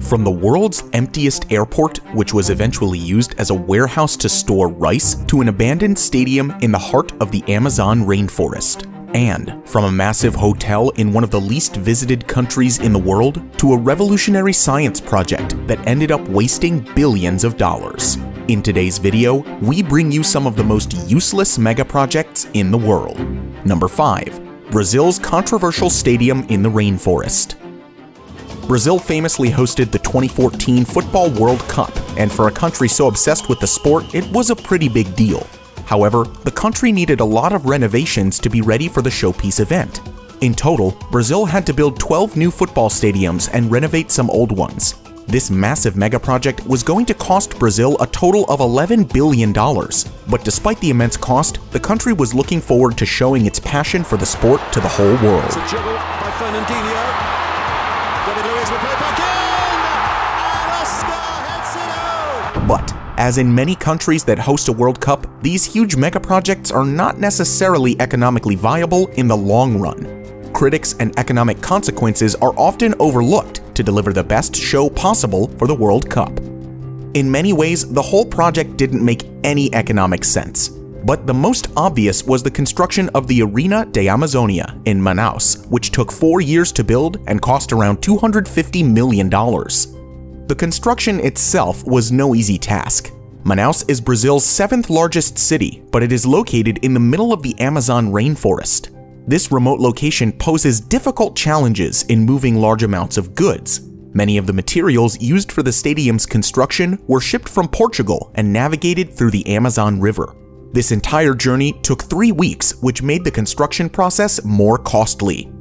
From the world's emptiest airport, which was eventually used as a warehouse to store rice, to an abandoned stadium in the heart of the Amazon rainforest. And from a massive hotel in one of the least visited countries in the world, to a revolutionary science project that ended up wasting billions of dollars. In today's video, we bring you some of the most useless megaprojects in the world. Number 5. Brazil's controversial stadium in the rainforest. Brazil famously hosted the 2014 Football World Cup, and for a country so obsessed with the sport, it was a pretty big deal. However, the country needed a lot of renovations to be ready for the showpiece event. In total, Brazil had to build 12 new football stadiums and renovate some old ones. This massive megaproject was going to cost Brazil a total of $11 billion, but despite the immense cost, the country was looking forward to showing its passion for the sport to the whole world. It's a juggle by Fernandinho. David Luiz will play back in, and Oscar heads it home. But as in many countries that host a World Cup, these huge megaprojects are not necessarily economically viable in the long run. Critics and economic consequences are often overlooked to deliver the best show possible for the World Cup. In many ways, the whole project didn't make any economic sense. But the most obvious was the construction of the Arena de Amazônia in Manaus, which took 4 years to build and cost around $250 million. The construction itself was no easy task. Manaus is Brazil's 7th largest city, but it is located in the middle of the Amazon rainforest. This remote location poses difficult challenges in moving large amounts of goods. Many of the materials used for the stadium's construction were shipped from Portugal and navigated through the Amazon River. This entire journey took 3 weeks, which made the construction process more costly.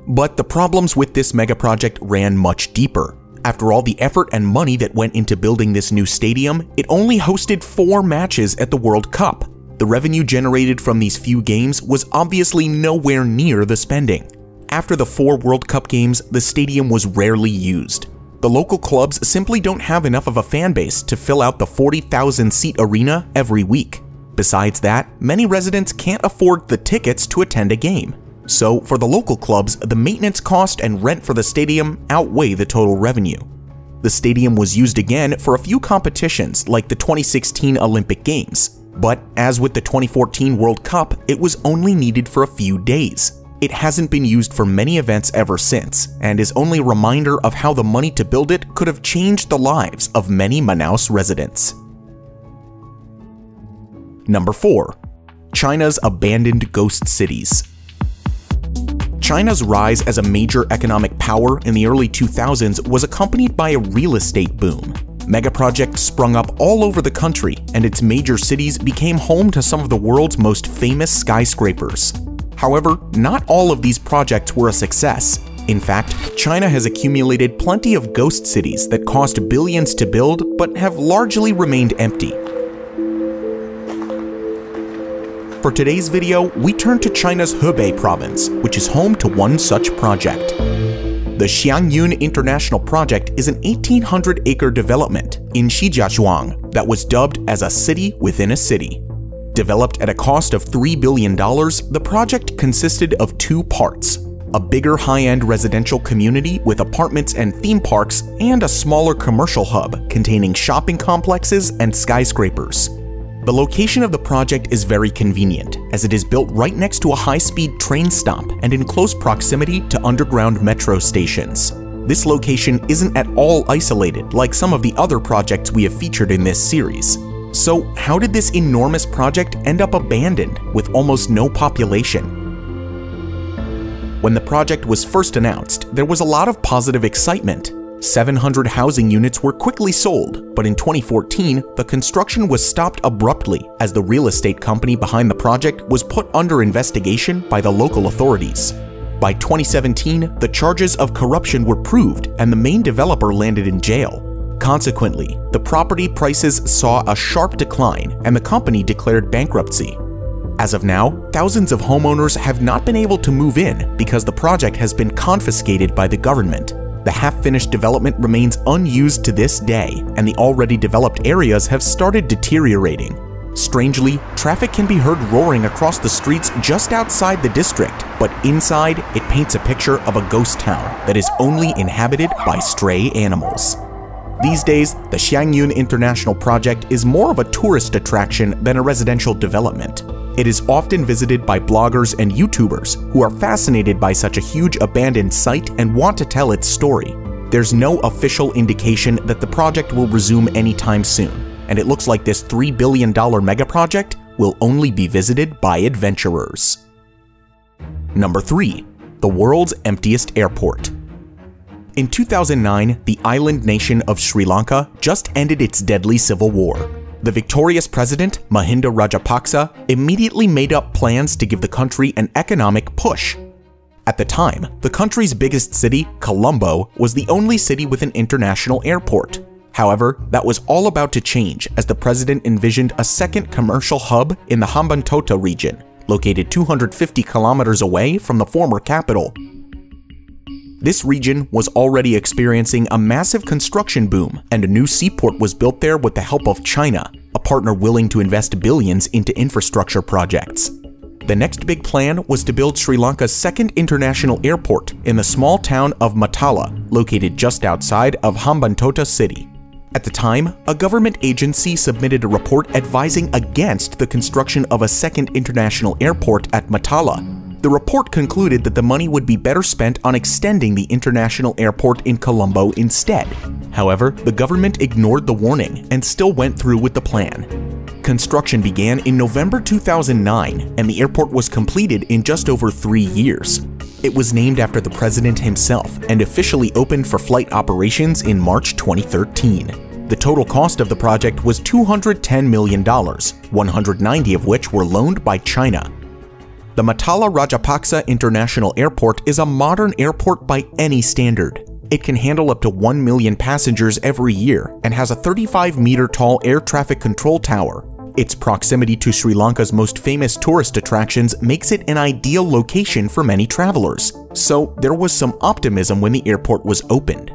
But the problems with this megaproject ran much deeper. After all the effort and money that went into building this new stadium, it only hosted 4 matches at the World Cup. The revenue generated from these few games was obviously nowhere near the spending. After the 4 World Cup games, the stadium was rarely used. The local clubs simply don't have enough of a fan base to fill out the 40,000-seat arena every week. Besides that, many residents can't afford the tickets to attend a game. So, for the local clubs, the maintenance cost and rent for the stadium outweigh the total revenue. The stadium was used again for a few competitions like the 2016 Olympic Games. But as with the 2014 World Cup, it was only needed for a few days. It hasn't been used for many events ever since, and is only a reminder of how the money to build it could have changed the lives of many Manaus residents. Number 4. China's abandoned ghost cities. China's rise as a major economic power in the early 2000s was accompanied by a real estate boom. Megaprojects sprung up all over the country, and its major cities became home to some of the world's most famous skyscrapers. However, not all of these projects were a success. In fact, China has accumulated plenty of ghost cities that cost billions to build but have largely remained empty. For today's video, we turn to China's Hebei province, which is home to one such project. The Xiangyun International Project is an 1,800-acre development in Ryugyong that was dubbed as a city within a city. Developed at a cost of $3 billion, the project consisted of 2 parts: a bigger high-end residential community with apartments and theme parks, and a smaller commercial hub containing shopping complexes and skyscrapers. The location of the project is very convenient, as it is built right next to a high-speed train stop and in close proximity to underground metro stations. This location isn't at all isolated like some of the other projects we have featured in this series. So how did this enormous project end up abandoned with almost no population? When the project was first announced, there was a lot of positive excitement. 700 housing units were quickly sold, but in 2014, the construction was stopped abruptly as the real estate company behind the project was put under investigation by the local authorities. By 2017, the charges of corruption were proved and the main developer landed in jail. Consequently, the property prices saw a sharp decline and the company declared bankruptcy. As of now, thousands of homeowners have not been able to move in because the project has been confiscated by the government. The half-finished development remains unused to this day, and the already developed areas have started deteriorating. Strangely, traffic can be heard roaring across the streets just outside the district, but inside, it paints a picture of a ghost town that is only inhabited by stray animals. These days, the Xiangyun International Project is more of a tourist attraction than a residential development. It is often visited by bloggers and YouTubers who are fascinated by such a huge abandoned site and want to tell its story. There's no official indication that the project will resume anytime soon, and it looks like this $3 billion megaproject will only be visited by adventurers. Number 3. The world's emptiest airport. In 2009, the island nation of Sri Lanka just ended its deadly civil war. The victorious president, Mahinda Rajapaksa, immediately made up plans to give the country an economic push. At the time, the country's biggest city, Colombo, was the only city with an international airport. However, that was all about to change as the president envisioned a second commercial hub in the Hambantota region, located 250 kilometers away from the former capital. This region was already experiencing a massive construction boom, and a new seaport was built there with the help of China, a partner willing to invest billions into infrastructure projects. The next big plan was to build Sri Lanka's second international airport in the small town of Matala, located just outside of Hambantota city. At the time, a government agency submitted a report advising against the construction of a second international airport at Matala. The report concluded that the money would be better spent on extending the international airport in Colombo instead. However, the government ignored the warning and still went through with the plan. Construction began in November 2009, and the airport was completed in just over 3 years. It was named after the president himself and officially opened for flight operations in March 2013. The total cost of the project was $210 million, 190 of which were loaned by China. The Matala Rajapaksa International Airport is a modern airport by any standard. It can handle up to 1 million passengers every year and has a 35-meter-tall air traffic control tower. Its proximity to Sri Lanka's most famous tourist attractions makes it an ideal location for many travelers, so there was some optimism when the airport was opened.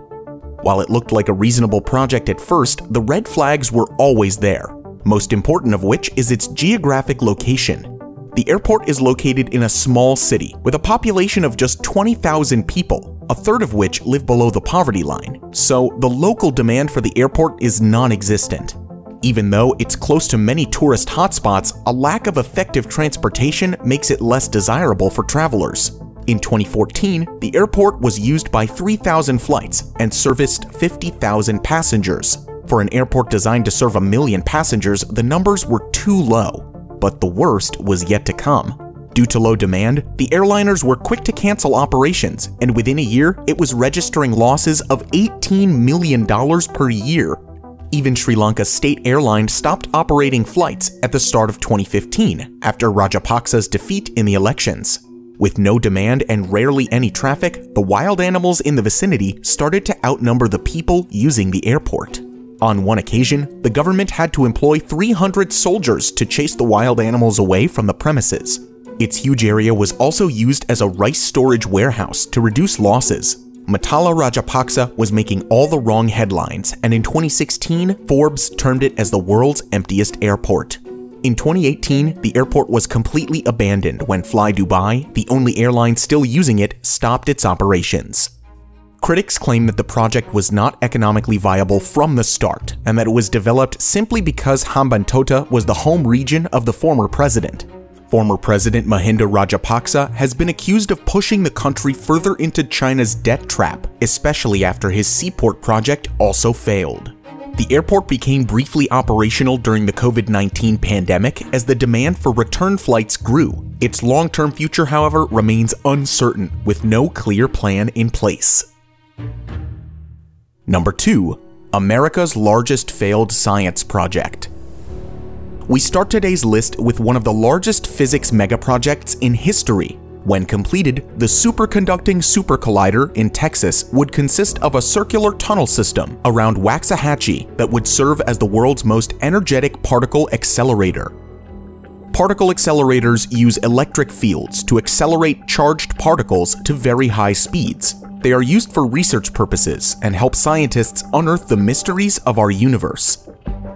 While it looked like a reasonable project at first, the red flags were always there, most important of which is its geographic location. The airport is located in a small city with a population of just 20,000 people, a third of which live below the poverty line, so the local demand for the airport is non-existent. Even though it's close to many tourist hotspots, a lack of effective transportation makes it less desirable for travelers. In 2014, the airport was used by 3,000 flights and serviced 50,000 passengers. For an airport designed to serve 1 million passengers, the numbers were too low. But the worst was yet to come. Due to low demand, the airliners were quick to cancel operations, and within a year, it was registering losses of $18 million per year. Even Sri Lanka's state airline stopped operating flights at the start of 2015 after Rajapaksa's defeat in the elections. With no demand and rarely any traffic, the wild animals in the vicinity started to outnumber the people using the airport. On one occasion, the government had to employ 300 soldiers to chase the wild animals away from the premises. Its huge area was also used as a rice storage warehouse to reduce losses. Matala Rajapaksa was making all the wrong headlines, and in 2016, Forbes termed it as the world's emptiest airport. In 2018, the airport was completely abandoned when Fly Dubai, the only airline still using it, stopped its operations. Critics claim that the project was not economically viable from the start, and that it was developed simply because Hambantota was the home region of the former president. Former President Mahinda Rajapaksa has been accused of pushing the country further into China's debt trap, especially after his seaport project also failed. The airport became briefly operational during the COVID-19 pandemic as the demand for return flights grew. Its long-term future, however, remains uncertain, with no clear plan in place. Number 2. America's largest failed science project. We start today's list with one of the largest physics megaprojects in history. When completed, the Superconducting Supercollider in Texas would consist of a circular tunnel system around Waxahachie that would serve as the world's most energetic particle accelerator. Particle accelerators use electric fields to accelerate charged particles to very high speeds. They are used for research purposes and help scientists unearth the mysteries of our universe.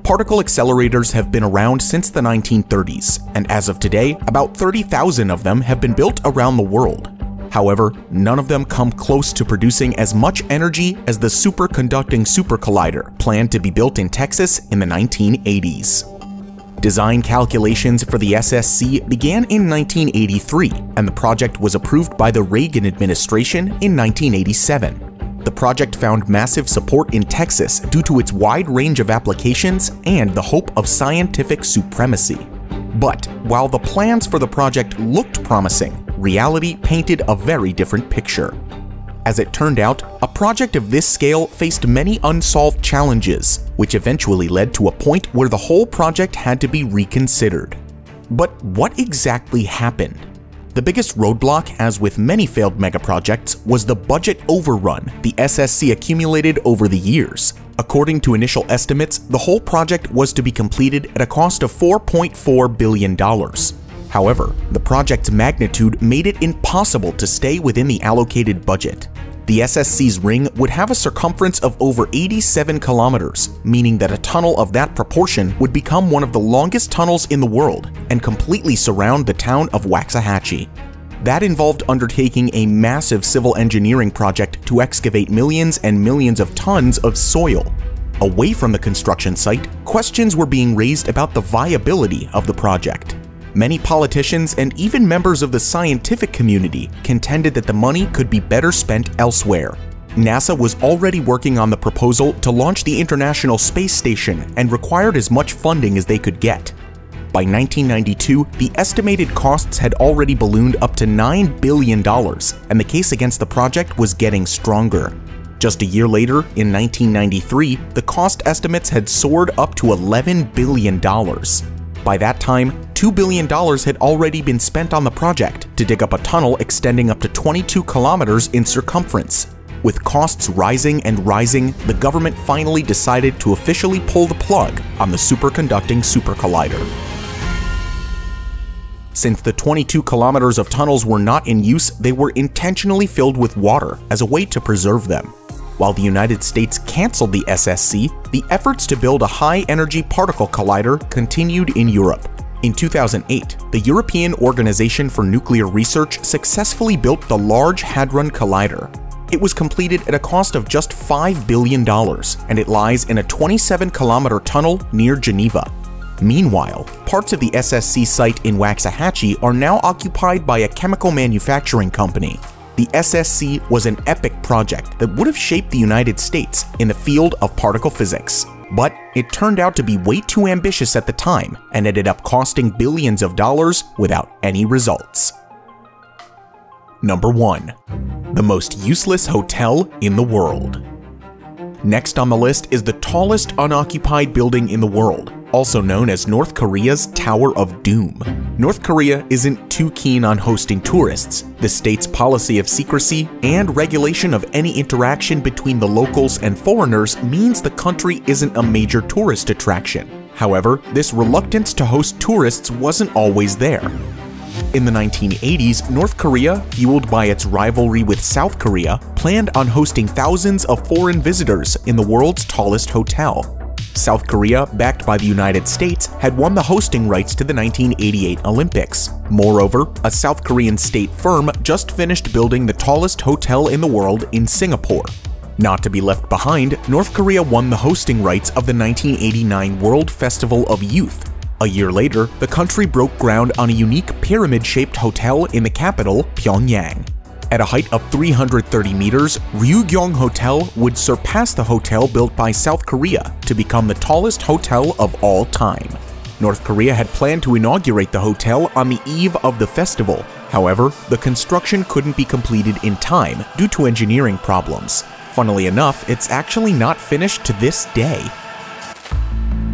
Particle accelerators have been around since the 1930s, and as of today, about 30,000 of them have been built around the world. However, none of them come close to producing as much energy as the Superconducting Supercollider planned to be built in Texas in the 1980s. Design calculations for the SSC began in 1983, and the project was approved by the Reagan administration in 1987. The project found massive support in Texas due to its wide range of applications and the hope of scientific supremacy. But while the plans for the project looked promising, reality painted a very different picture. As it turned out, a project of this scale faced many unsolved challenges, which eventually led to a point where the whole project had to be reconsidered. But what exactly happened? The biggest roadblock, as with many failed megaprojects, was the budget overrun the SSC accumulated over the years. According to initial estimates, the whole project was to be completed at a cost of $4.4 billion. However, the project's magnitude made it impossible to stay within the allocated budget. The SSC's ring would have a circumference of over 87 kilometers, meaning that a tunnel of that proportion would become one of the longest tunnels in the world and completely surround the town of Waxahachie. That involved undertaking a massive civil engineering project to excavate millions and millions of tons of soil. Away from the construction site, questions were being raised about the viability of the project. Many politicians and even members of the scientific community contended that the money could be better spent elsewhere. NASA was already working on the proposal to launch the International Space Station and required as much funding as they could get. By 1992, the estimated costs had already ballooned up to $9 billion, and the case against the project was getting stronger. Just a year later, in 1993, the cost estimates had soared up to $11 billion. By that time, $2 billion had already been spent on the project to dig up a tunnel extending up to 22 kilometers in circumference. With costs rising and rising, the government finally decided to officially pull the plug on the Superconducting Supercollider. Since the 22 kilometers of tunnels were not in use, they were intentionally filled with water as a way to preserve them. While the United States canceled the SSC, the efforts to build a high-energy particle collider continued in Europe. In 2008, the European Organization for Nuclear Research successfully built the Large Hadron Collider. It was completed at a cost of just $5 billion, and it lies in a 27-kilometer tunnel near Geneva. Meanwhile, parts of the SSC site in Waxahachie are now occupied by a chemical manufacturing company. The SSC was an epic project that would have shaped the United States in the field of particle physics. But it turned out to be way too ambitious at the time and ended up costing billions of dollars without any results. Number 1. The most useless hotel in the world. Next on the list is the tallest unoccupied building in the world, also known as North Korea's Tower of Doom. North Korea isn't too keen on hosting tourists. The state's policy of secrecy and regulation of any interaction between the locals and foreigners means the country isn't a major tourist attraction. However, this reluctance to host tourists wasn't always there. In the 1980s, North Korea, fueled by its rivalry with South Korea, planned on hosting thousands of foreign visitors in the world's tallest hotel. South Korea, backed by the United States, had won the hosting rights to the 1988 Olympics. Moreover, a South Korean state firm just finished building the tallest hotel in the world in Singapore. Not to be left behind, North Korea won the hosting rights of the 1989 World Festival of Youth. A year later, the country broke ground on a unique pyramid-shaped hotel in the capital, Pyongyang. At a height of 330 meters, Ryugyong Hotel would surpass the hotel built by South Korea to become the tallest hotel of all time. North Korea had planned to inaugurate the hotel on the eve of the festival. However, the construction couldn't be completed in time due to engineering problems. Funnily enough, it's actually not finished to this day.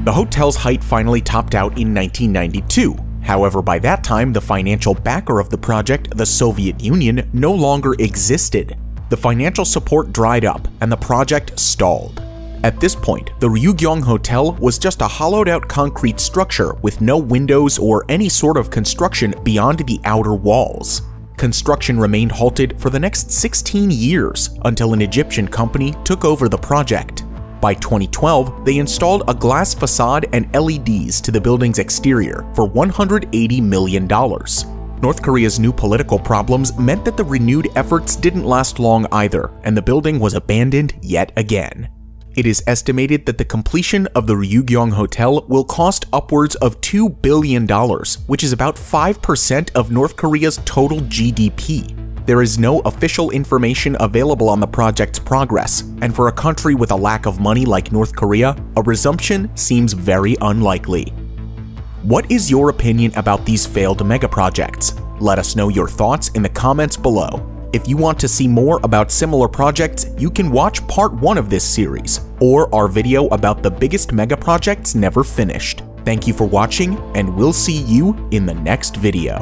The hotel's height finally topped out in 1992. However, by that time, the financial backer of the project, the Soviet Union, no longer existed. The financial support dried up, and the project stalled. At this point, the Ryugyong Hotel was just a hollowed-out concrete structure with no windows or any sort of construction beyond the outer walls. Construction remained halted for the next 16 years until an Egyptian company took over the project. By 2012, they installed a glass facade and LEDs to the building's exterior for $180 million. North Korea's new political problems meant that the renewed efforts didn't last long either, and the building was abandoned yet again. It is estimated that the completion of the Ryugyong Hotel will cost upwards of $2 billion, which is about 5% of North Korea's total GDP. There is no official information available on the project's progress, and for a country with a lack of money like North Korea, a resumption seems very unlikely. What is your opinion about these failed megaprojects? Let us know your thoughts in the comments below. If you want to see more about similar projects, you can watch part 1 of this series, or our video about the biggest megaprojects never finished. Thank you for watching, and we'll see you in the next video.